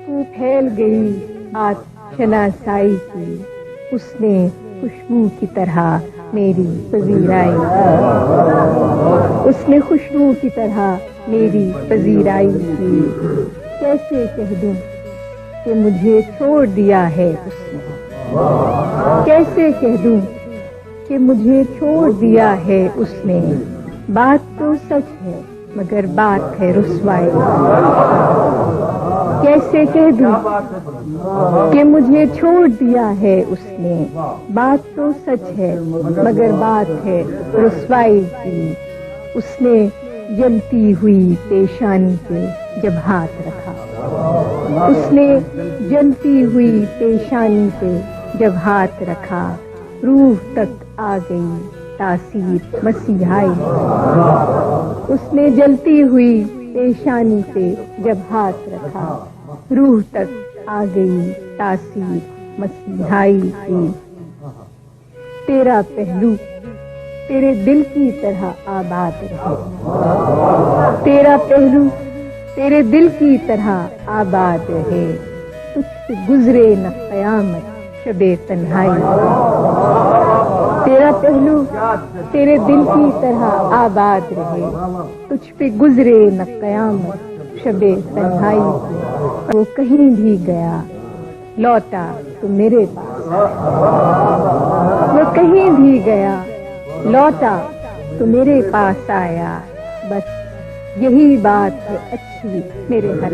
خوشبو پھیل گئی شناسائی کی، اس نے خوشبو کی طرح میری پذیرائی کی، اس نے خوشبو کی طرح میری پذیرائی کی۔ کیسے کہہ دوں کہ مجھے چھوڑ دیا ہے اس نے، کیسے کہہ دوں کہ مجھے چھوڑ دیا ہے اس نے، بات تو سچ ہے مگر بات ہے رسوائی۔ کیسے کہہ دوں کہ مجھے چھوڑ دیا ہے اس نے، بات تو سچ ہے مگر بات ہے رسوائی کی۔ اس نے جلتی ہوئی پیشانی پہ جب ہاتھ رکھا، اس نے جلتی ہوئی پیشانی پہ جب ہاتھ رکھا، روح تک آ گئی تاثیر مسیحائی۔ اس نے جلتی ہوئی پیشانی پہ جب ہاتھ رکھا، روح تک آ گئی تاثیر مسیحائی کی۔ تیرا پہلو تیرے دل کی طرح آباد رہے، تیرا پہلو تیرے دل کی طرح آباد رہے، تجھ پہ گزرے نہ قیامت شب تنہائی۔ تیرا پہلو تیرے دل کی طرح آباد رہے، تجھ پہ گزرے نہ قیامت شب تنہائی۔ وہ کہیں بھی گیا لوٹا تو میرے پاس آیا، وہ کہیں بھی گیا لوٹا تو میرے پاس آیا، بس یہی بات ہے اچھی میرے ہر